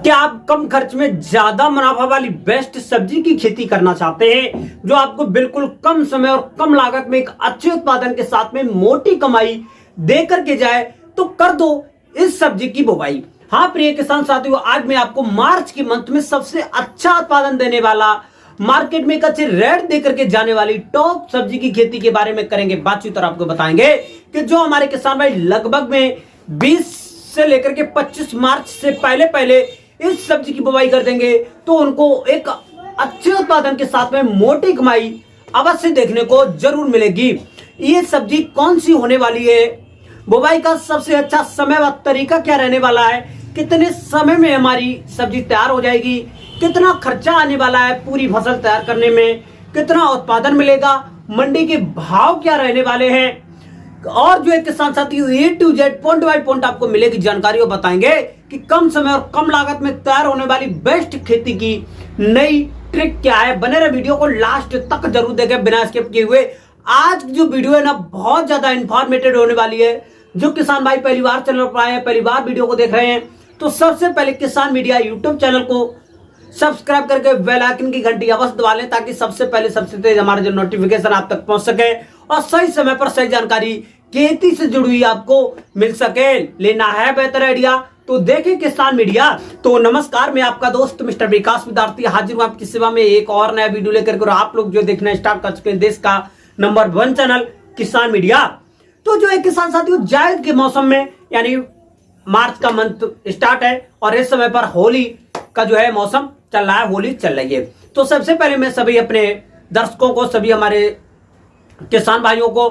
क्या आप कम खर्च में ज्यादा मुनाफा वाली बेस्ट सब्जी की खेती करना चाहते हैं जो आपको बिल्कुल कम समय और कम लागत में एक अच्छे उत्पादन के साथ में मोटी कमाई दे करके जाए, तो कर दो इस सब्जी की बुवाई। हाँ प्रिय किसान साथियों, आज मैं आपको मार्च के मंथ में सबसे अच्छा उत्पादन देने वाला, मार्केट में एक अच्छे रेट दे करके जाने वाली टॉप सब्जी की खेती के बारे में करेंगे बातचीत और आपको बताएंगे कि जो हमारे किसान भाई लगभग में 20 से लेकर के 25 मार्च से पहले पहले इस सब्जी की बुवाई कर देंगे तो उनको एक अच्छे उत्पादन के साथ में मोटी कमाई अवश्य देखने को जरूर मिलेगी। ये सब्जी कौन सी होने वाली है, बुवाई का सबसे अच्छा समय व तरीका क्या रहने वाला है, कितने समय में हमारी सब्जी तैयार हो जाएगी, कितना खर्चा आने वाला है पूरी फसल तैयार करने में, कितना उत्पादन मिलेगा, मंडी के भाव क्या रहने वाले हैं, और जो एक किसान साथी A to Z point by point आपको मिलेगी जानकारी और बताएंगे कि कम समय और कम लागत में तैयार होने वाली बेस्ट खेती की नई ट्रिक क्या है। बने रहे वीडियो को लास्ट तक जरूर देखें बिना स्किप किए हुए। आज जो वीडियो है ना बहुत ज्यादा इंफॉर्मेटिव होने वाली है। जो किसान भाई पहली बार चैनल पर आए हैं, पहली बार वीडियो को देख रहे हैं, तो सबसे पहले किसान मीडिया यूट्यूब चैनल को सब्सक्राइब करके बेल आइकन की घंटी अवश्य दबा लें ताकि सबसे पहले सबसे तेज हमारा जो नोटिफिकेशन आप तक पहुंच सके और सही समय पर सही जानकारी खेती से जुड़ी हुई आपको मिल सके। लेना है बेहतर आइडिया तो देखें किसान मीडिया। तो नमस्कार, मैं आपका दोस्त मिस्टर विकास विद्यार्थी हाजिर हूं आपकी सेवा में एक और नया वीडियो लेकर के। और आप लोग जो देखना स्टार्ट कर चुके हैं देश का नंबर 1 चैनल किसान मीडिया। तो जो है किसान साथियों, जायद के मौसम में यानी मार्च का मंथ स्टार्ट है और इस समय पर होली का जो है मौसम चल रहा है, होली चल रही है। तो सबसे पहले मैं सभी अपने दर्शकों को, सभी हमारे किसान भाइयों को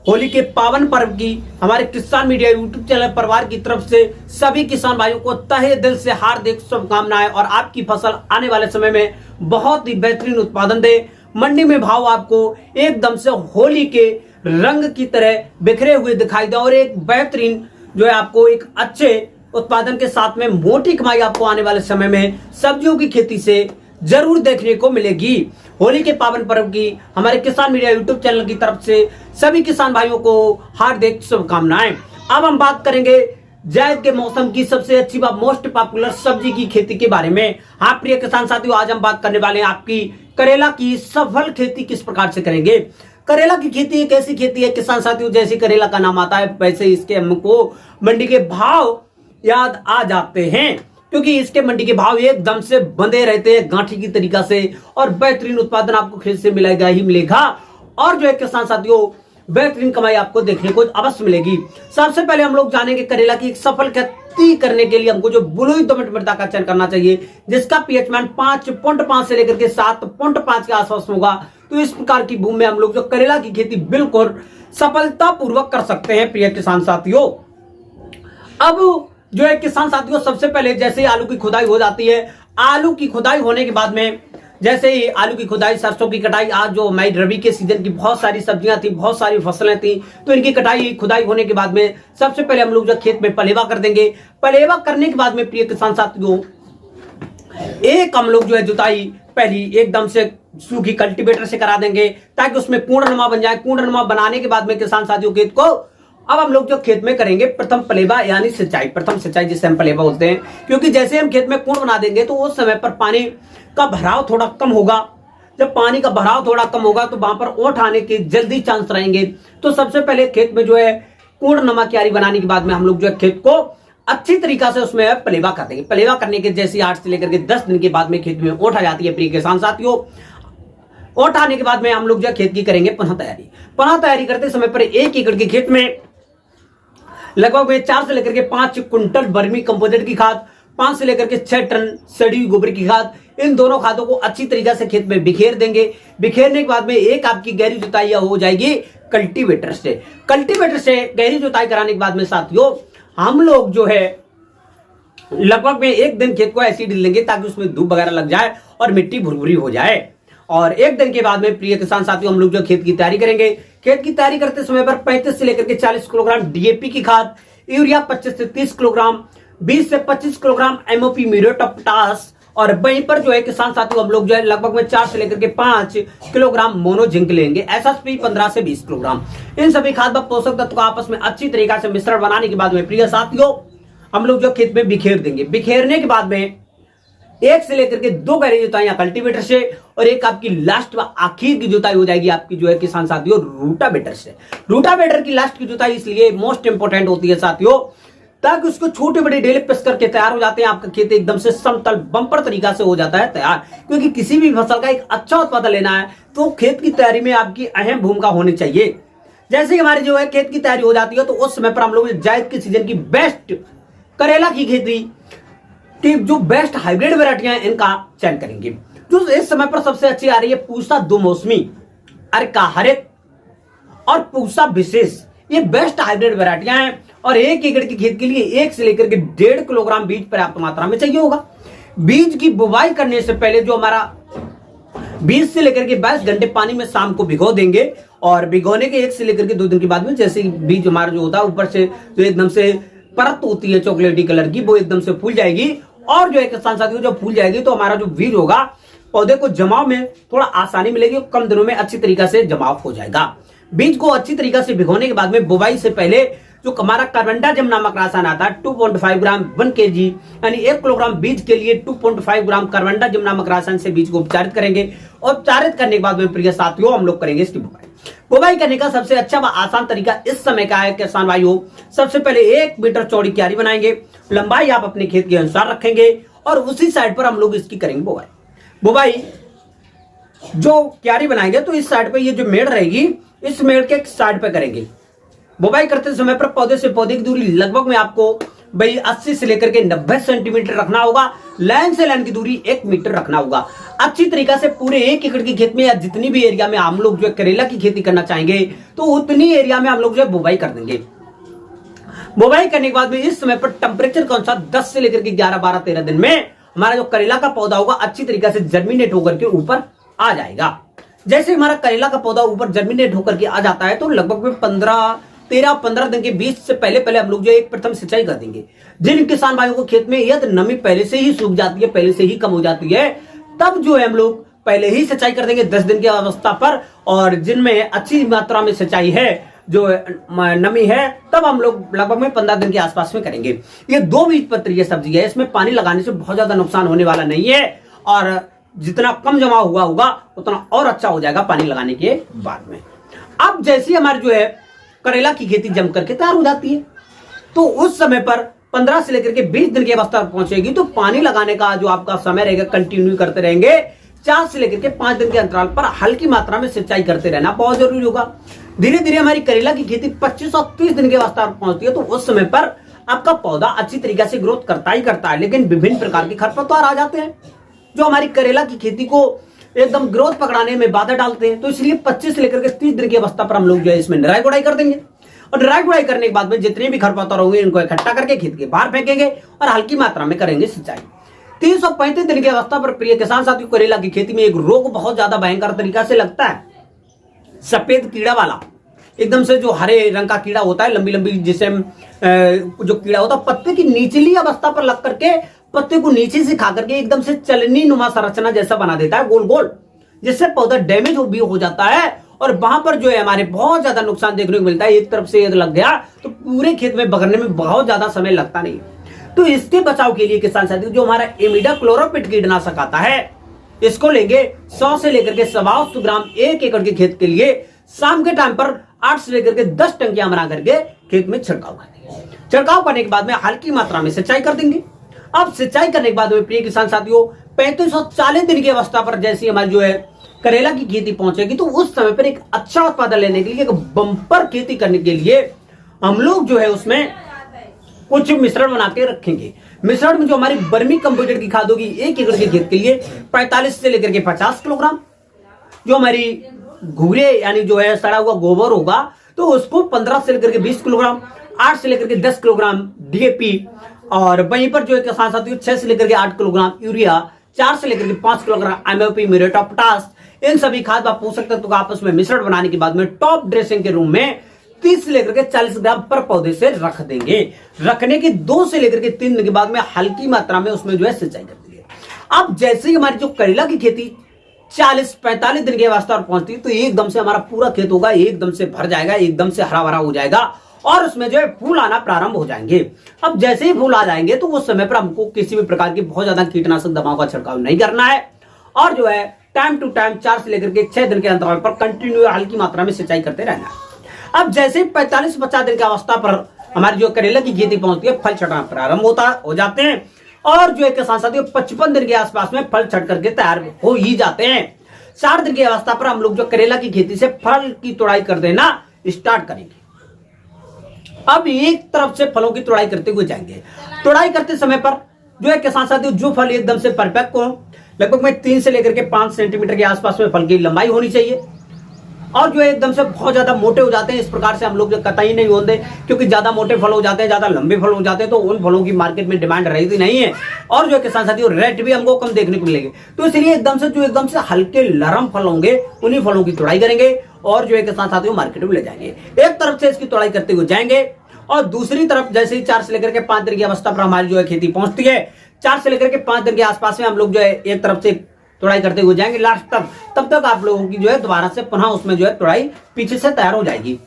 होली के पावन पर्व की हमारे किसान मीडिया यूट्यूब चैनल परिवार की तरफ से सभी किसान भाइयों को तहे दिल से हार्दिक शुभकामनाएं और आपकी फसल आने वाले समय में बहुत ही बेहतरीन उत्पादन दे, मंडी में भाव आपको एकदम से होली के रंग की तरह बिखरे हुए दिखाई दे और एक बेहतरीन जो है आपको एक अच्छे उत्पादन के साथ में मोटी कमाई आपको आने वाले समय में सब्जियों की खेती से जरूर देखने को मिलेगी। होली के पावन पर्व की हमारे किसान मीडिया यूट्यूब चैनल की तरफ से सभी किसान भाइयों को हार्दिक शुभकामनाएं। अब हम बात करेंगे जायद के मौसम की सबसे अच्छी व मोस्ट पॉपुलर सब्जी की खेती के बारे में। हाँ प्रिय किसान साथियों, आज हम बात करने वाले हैं आपकी करेला की सफल खेती किस प्रकार से करेंगे। करेला की खेती एक ऐसी खेती है किसान साथियों, जैसे करेला का नाम आता है वैसे इसके हमको मंडी के भाव याद आ जाते हैं, क्योंकि इसके मंडी के भाव एकदम से बंधे रहते हैं गांठी की तरीका से और बेहतरीन उत्पादन आपको खेत से मिलेगा ही मिलेगा और जो है किसान साथियों बेहतरीन कमाई आपको देखने को अवश्य मिलेगी। सबसे पहले हम लोग जानेंगे करेला की एक सफल खेती करने के लिए हमको जो बलुई दोमट मृदा का चयन करना चाहिए, जिसका पीएच मान 5.5 से लेकर के 7.5 के आसपास होगा। तो इस प्रकार की भूमि में हम लोग जो करेला की खेती बिल्कुल सफलता पूर्वक कर सकते हैं प्रिय किसान साथियों। अब जो है किसान साथियों, सबसे पहले जैसे ही आलू की खुदाई हो जाती है, आलू की खुदाई होने के बाद में जैसे ही आलू की खुदाई, सरसों की कटाई, आज जो मई रबी के सीजन की बहुत सारी सब्जियां थी, बहुत सारी फसलें थी, तो इनकी कटाई खुदाई होने के बाद में सबसे पहले हम लोग जो खेत में पलेवा कर देंगे। पलेवा करने के बाद में प्रिय किसान साथियों एक हम लोग जो है जुताई पहली एकदम से सूखी कल्टीवेटर से करा देंगे ताकि उसमें पूर्णनुमा बन जाए। पूर्णनुमा बनाने के बाद में किसान साथियों खेत को अब हम लोग जो खेत में करेंगे प्रथम पलेवा यानी सिंचाई, प्रथम सिंचाई जिसे हम पलेवा बोलते हैं, क्योंकि जैसे हम खेत में कुंड बना देंगे तो उस समय पर पानी का भराव थोड़ा कम होगा। जब पानी का भराव थोड़ा कम होगा तो वहां पर ओट आने के जल्दी चांस रहेंगे। तो सबसे पहले खेत में जो है पूर्णनुमा क्यारी बनाने के बाद में हम लोग जो है खेत को अच्छी तरीका से उसमें पलेवा कर देंगे। पलेवा करने के जैसे 8 से लेकर के 10 दिन के बाद में खेत में ओट आ जाती है प्रिय किसान साथियों। ओट आने के बाद में हम लोग जो खेत की करेंगे पुनः तैयारी। पुनः तैयारी करते समय पर 1 एकड़ के खेत में लगभग में 4 से लेकर के 5 कुंटल वर्मी कंपोजिट की खाद, 5 से लेकर के 6 टन सड़ी हुई गोबर की खाद, इन दोनों खादों को अच्छी तरीके से खेत में बिखेर देंगे। बिखेरने के बाद में एक आपकी गहरी जुताई हो जाएगी कल्टीवेटर से। कल्टीवेटर से गहरी जुताई कराने के बाद में साथियों हम लोग जो है लगभग में 1 दिन खेत को ऐसे ढील लेंगे ताकि उसमें धूप वगैरह लग जाए और मिट्टी भुरभुरी हो जाए। और 1 दिन के बाद में प्रिय किसान साथियों हम लोग जो खेत की तैयारी करेंगे। खेत की तैयारी करते समय पर 35 से लेकर के 40 किलोग्राम डीएपी की खाद, यूरिया 25 से 30 किलोग्राम, 20 से 25 kilogram MOP muriate of potash और वहीं पर जो है किसान साथियों हम लोग जो है लगभग में 4 से लेकर के 5 किलोग्राम मोनो जिंक लेंगे। एसएसपी 15 से 20 किलोग्राम। इन सभी खाद व पोषक तत्व को आपस में अच्छी तरीके से मिश्रण बनाने के बाद में प्रिय साथियों हम लोग जो खेत में बिखेर देंगे। बिखेरने के बाद में एक से लेकर के दो गहरी जुताइयां कल्टीवेटर से, और एक आपकी लास्ट आखिर की जुताई हो जाएगी आपकी जो है किसान साथियों रूटावेटर से। रूटावेटर की लास्ट की जुताई इसलिए मोस्ट इंपोर्टेंट होती है साथियों, ताकि उसको छोटे बड़े ढेले पिस करके तैयार हो जाते हैं, आपका खेत एकदम से समतल बम्पर तरीका से हो जाता है तैयार। क्योंकि किसी भी फसल का एक अच्छा उत्पादन लेना है तो खेत की तैयारी में आपकी अहम भूमिका होनी चाहिए। जैसे कि हमारी जो है खेत की तैयारी हो जाती है तो उस समय पर हम लोग जायद के सीजन की बेस्ट करेला की खेती की जो बेस्ट हाइब्रिड वैरायटियां हैं इनका चयन करेंगे। जो इस समय पर सबसे अच्छी आ रही है पूसा दो मौसमी, अर्का हरित और पूसा विशेष, ये बेस्ट हाइब्रिड वैरायटियां हैं। और 1 एकड़ की खेत के लिए 1 से लेकर के 1.5 किलोग्राम बीज पर्याप्त मात्रा में चाहिए होगा। बीज की बुवाई करने से पहले जो हमारा 20 से लेकर के 22 घंटे पानी में शाम को भिगो देंगे, और भिगोने के 1 से लेकर के 2 दिन के बाद में जैसे बीज हमारा जो होता है ऊपर से जो एकदम से परत होती है चॉकलेटी कलर की, वो एकदम से फूल जाएगी। और जो है किसान साथियों जब फूल जाएगी तो हमारा जो बीज होगा पौधे को जमाव में थोड़ा आसानी मिलेगी, कम दिनों में अच्छी तरीका से जमाव हो जाएगा। बीज को अच्छी तरीका से भिगोने के बाद में बुवाई से पहले जो हमारा कार्बेंडाजिम नामक रासायन आता है 2.5 ग्राम 1 kg, यानी 1 किलोग्राम बीज के लिए 2.5 ग्राम कार्बेंडाजिम नामक रासायन से बीज को उपचारित करेंगे। और उपचारित करने के बाद में प्रिय साथियों हम लोग करेंगे इसकी बुवाई। बुवाई करने का सबसे अच्छा व आसान तरीका इस समय का है किसान भाइयों, सबसे पहले 1 मीटर चौड़ी क्यारी बनाएंगे, लंबाई आप अपने खेत के अनुसार रखेंगे, और उसी साइड पर हम लोग इसकी करेंगे बुवाई। बुवाई जो क्यारी बनाएंगे तो इस साइड पे ये जो मेड़ रहेगी इस मेड़ के साइड पे करेंगे। बुवाई करते समय पर पौधे से पौधे की दूरी लगभग में आपको भाई 80 से लेकर के 90 सेंटीमीटर रखना होगा। लाइन से लाइन की दूरी 1 मीटर रखना होगा। अच्छी तरीका से पूरे 1 एकड़ की खेत में या जितनी भी एरिया में हम लोग जो करेला की खेती करना चाहेंगे तो उतनी एरिया में हम लोग जो है बुवाई कर देंगे। बुवाई करने के बाद में इस समय पर टेम्परेचर के अनुसार 10 से लेकर के 11, 12, 13 दिन में हमारा जो करेला का पौधा होगा अच्छी तरीका से जर्मिनेट होकर के ऊपर आ जाएगा। जैसे हमारा करेला का पौधा ऊपर जर्मिनेट होकर के आ जाता है तो लगभग में 13-15 दिन के बीच से पहले हम लोग जो एक प्रथम सिंचाई कर देंगे। जिन किसान भाइयों को खेत में यदि नमी पहले से ही सूख जाती है, पहले से ही कम हो जाती है, तब जो है हम लोग पहले ही सिंचाई कर देंगे 10 दिन की अवस्था पर। और जिनमें अच्छी मात्रा में सिंचाई है, जो नमी है, तब हम लोग लगभग में 15 दिन के आसपास में करेंगे। ये 2 बीज पत्री सब्जी है, इसमें पानी लगाने से बहुत ज्यादा नुकसान होने वाला नहीं है, और जितना कम जमाव हुआ होगा उतना और अच्छा हो जाएगा पानी लगाने के बाद में। अब जैसे हमारी जो है करेला की खेती जम करके तैयार हो जाती है तो उस समय पर 15 से लेकर के 20 दिन की अवस्था पर पहुंचेगी तो पानी लगाने का जो आपका समय रहेगा कंटिन्यू करते रहेंगे। 4 से लेकर के 5 दिन के अंतराल पर हल्की मात्रा में सिंचाई करते रहना बहुत जरूरी होगा। धीरे धीरे हमारी करेला की खेती 25 और 30 दिन की अवस्था पर पहुंचती है तो उस समय पर आपका पौधा अच्छी तरीके से ग्रोथ करता ही करता है, लेकिन विभिन्न प्रकार के खरपतवार आ जाते हैं जो हमारी करेला की खेती को एकदम ग्रोथ पकड़ाने में बाधा डालते हैं। तो इसलिए 25 से लेकर के 30 दिन की अवस्था पर हम लोग जो है इसमें निराई गुड़ाई कर देंगे, और निराई गुड़ाई करने के बाद में जितने भी खरपतवार होंगे इनको इकट्ठा करके खेत के बाहर फेंकेंगे और हल्की मात्रा में करेंगे सिंचाई। 335 दिन की अवस्था पर प्रिय किसान साथियों करेला की खेती में एक रोग बहुत ज्यादा भयंकर तरीका से लगता है, सफेद कीड़ा वाला, एकदम से जो हरे रंग का कीड़ा होता है, लंबी लंबी जिसे जो कीड़ा होता है पत्ते की निचली अवस्था पर लग करके पत्ते को नीचे से खा करके एकदम से चलनी नुमा संरचना जैसा बना देता है गोल गोल, जिससे पौधा डैमेज भी हो जाता है और वहां पर जो है हमारे बहुत ज्यादा नुकसान देखने को मिलता है। एक तरफ से यदि लग गया तो पूरे खेत में बगरने में बहुत ज्यादा समय लगता नहीं। तो इसके बचाव के लिए किसान साथियों जो हमारा इमिडाक्लोप्रिड कीटनाशक आता है इसको लेंगे 100 से लेकर के 125 ग्राम 1 एकड़ के खेत के लिए शाम के टाइम पर 8 से लेकर के 10 टंकियां बना करके खेत में छिड़काव कर देंगे। छिड़काव करने के बाद में हल्की मात्रा में सिंचाई कर देंगे। अब सिंचाई करने के बाद में प्रिय किसान साथियों 35 और 40 दिन की अवस्था पर जैसी हमारी जो है करेला की खेती पहुंचेगी तो उस समय पर एक अच्छा उत्पादन लेने के लिए, एक बंपर खेती करने के लिए हम लोग जो है उसमें कुछ मिश्रण बना के रखेंगे। मिश्रण में जो हमारी वर्मी कंपोजिट की खाद होगी 1 एकड़ के खेत के लिए 45 से लेकर के 50 किलोग्राम, जो हमारी घूरे यानी जो है सड़ा हुआ गोबर होगा तो उसको 15 से लेकर के 20 किलोग्राम, 8 से लेकर के 10 किलोग्राम डीएपी, और वहीं पर जो है किसान साथियों 6 से लेकर के 8 किलोग्राम यूरिया, 4 से लेकर के 5 kilogram MOP, muriate of potash, इन सभी खाद व पोषक तत्वों का आपस में मिश्रण बनाने के बाद में टॉप ड्रेसिंग के रूम में 30 से लेकर के 40 ग्राम पर पौधे से रख देंगे। रखने के 2 से लेकर के 3 दिन के बाद में हल्की मात्रा में उसमें जो है सिंचाई कर देंगे। अब जैसे ही हमारी जो करेला की खेती 40-45 दिन की अवस्था पर पहुंचती है तो एकदम से हमारा पूरा खेत होगा एकदम से भर जाएगा, एकदम से हरा भरा हो जाएगा और उसमें जो है फूल आना प्रारंभ हो जाएंगे। अब जैसे ही फूल आ जाएंगे तो उस समय पर हमको किसी भी प्रकार की बहुत ज्यादा कीटनाशक दवाओं का छिड़काव नहीं करना है और जो है टाइम टू टाइम 4 से लेकर के 6 दिन के अंतराल पर कंटिन्यू हल्की मात्रा में सिंचाई करते रहना है। अब जैसे 45-50 दिन की अवस्था पर हमारी जो करेला की खेती पहुंचती है, फल छटना प्रारंभ हो जाते हैं और जो एक किसान साथियों 55 दिन के आसपास में फल छट करके तैयार हो ही जाते हैं। 60 दिन की अवस्था पर हम लोग जो करेला की खेती से फल की तोड़ाई कर देना स्टार्ट करेंगे। अब एक तरफ से फलों की तोड़ाई करते हुए जाएंगे। तोड़ाई करते समय पर जो है किसान साथियों जो फल एकदम से परफेक्ट हो, लगभग में 3 से लेकर के 5 सेंटीमीटर के आसपास में फल की लंबाई होनी चाहिए और जो है एकदम से बहुत ज्यादा मोटे हो जाते हैं, इस प्रकार से हम लोग जो कतई नहीं होते, क्योंकि ज्यादा मोटे फल हो जाते हैं, ज्यादा लंबे फल हो जाते हैं तो उन फलों की मार्केट में डिमांड रहती नहीं है और जो है किसान साथियों रेट भी हमको कम देखने को मिलेंगे। तो इसलिए एकदम से हल्के नरम फल होंगे उन्हीं फलों की तोड़ाई करेंगे और जो है किसान साथियों मार्केट में ले जाएंगे। एक तरफ से इसकी तोड़ाई करते हुए जाएंगे और दूसरी तरफ जैसे ही 4 से लेकर के 5 दिन की अवस्था पर हमारी जो है खेती पहुंचती है, 4 से लेकर के 5 दिन के आसपास में हम लोग जो है एक तरफ से तोड़ाई करते हुए जाएंगे लास्ट तक, तब तक आप लोगों की जो है दोबारा से पुनः उसमें जो है तोड़ाई पीछे से तैयार हो जाएगी।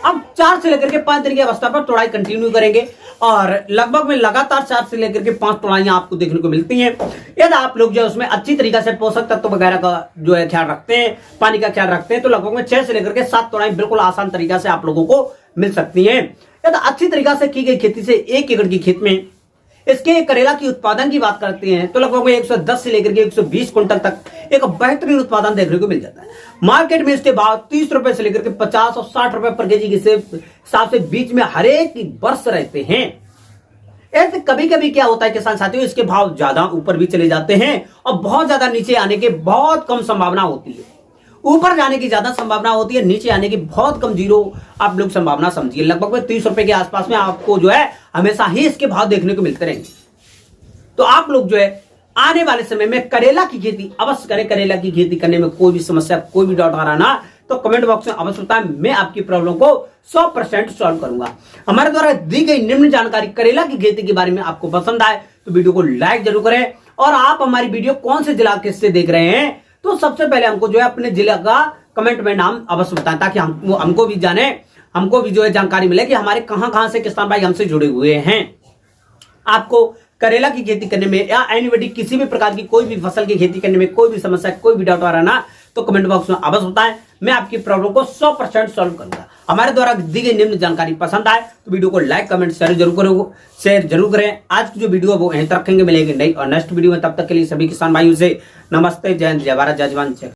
अब 4 से लेकर के 5 दिन की अवस्था पर तोड़ाई कंटिन्यू करेंगे और लगभग में लगातार 4 से लेकर के 5 तोड़ाइयां आपको देखने को मिलती हैं। यदि आप लोग जो है उसमें अच्छी तरीके से पोषक तत्व वगैरह का जो है ख्याल रखते हैं, पानी का ख्याल रखते हैं, तो लगभग में 6 से लेकर के 7 तोड़ाई बिल्कुल आसान तरीका से आप लोगों को मिल सकती है। यदि अच्छी तरीका से की गई खेती से 1 एकड़ की खेत में इसके करेला की उत्पादन की बात करते हैं तो लगभग 110 से लेकर के 120 क्विंटल तक एक बेहतरीन उत्पादन देखने को मिल जाता है। मार्केट में इसके भाव 30 रुपए से लेकर के 50 और 60 रुपए पर केजी के हिसाब से बीच में हर एक वर्ष रहते हैं। ऐसे कभी कभी क्या होता है किसान साथियों, इसके भाव ज्यादा ऊपर भी चले जाते हैं और बहुत ज्यादा नीचे आने की बहुत कम संभावना होती है। ऊपर जाने की ज्यादा संभावना होती है, नीचे आने की बहुत कम, जीरो आप लोग संभावना समझिए। लगभग 30 रुपए के आसपास में आपको जो है हमेशा ही इसके भाव देखने को मिलते रहेंगे। तो आप लोग जो है आने वाले समय में करेला की खेती अवश्य करें। करेला की खेती करने में कोई भी समस्या, कोई भी डाउट आ रहा ना तो कमेंट बॉक्स में अवश्य बताएं, मैं आपकी प्रॉब्लम को 100% सॉल्व करूंगा। हमारे द्वारा दी गई निम्न जानकारी करेला की खेती के बारे में आपको पसंद आए तो वीडियो को लाइक जरूर करें और आप हमारी वीडियो कौन से जिला से देख रहे हैं तो सबसे पहले हमको जो है अपने जिले का कमेंट में नाम अवश्य बताएं, ताकि हमको भी जाने, हमको भी जो है जानकारी मिले कि हमारे कहां से किसान भाई हमसे जुड़े हुए हैं। आपको करेला की खेती करने में या एनीबॉडी किसी भी प्रकार की कोई भी फसल की खेती करने में कोई भी समस्या, कोई भी डाउट आ रहा ना तो कमेंट बॉक्स में अवश्य बताएं, मैं आपकी प्रॉब्लम को 100% सॉल्व करूंगा। हमारे द्वारा दी गई निम्न जानकारी पसंद आए तो वीडियो को लाइक, कमेंट, शेयर जरूर करें। आज की जो वीडियो है वो यहीं तक रखेंगे, मिलेंगे नई और नेक्स्ट वीडियो में। तब तक के लिए सभी किसान भाइयों से नमस्ते, जय हिंद, जय भारत, जय जवान, जय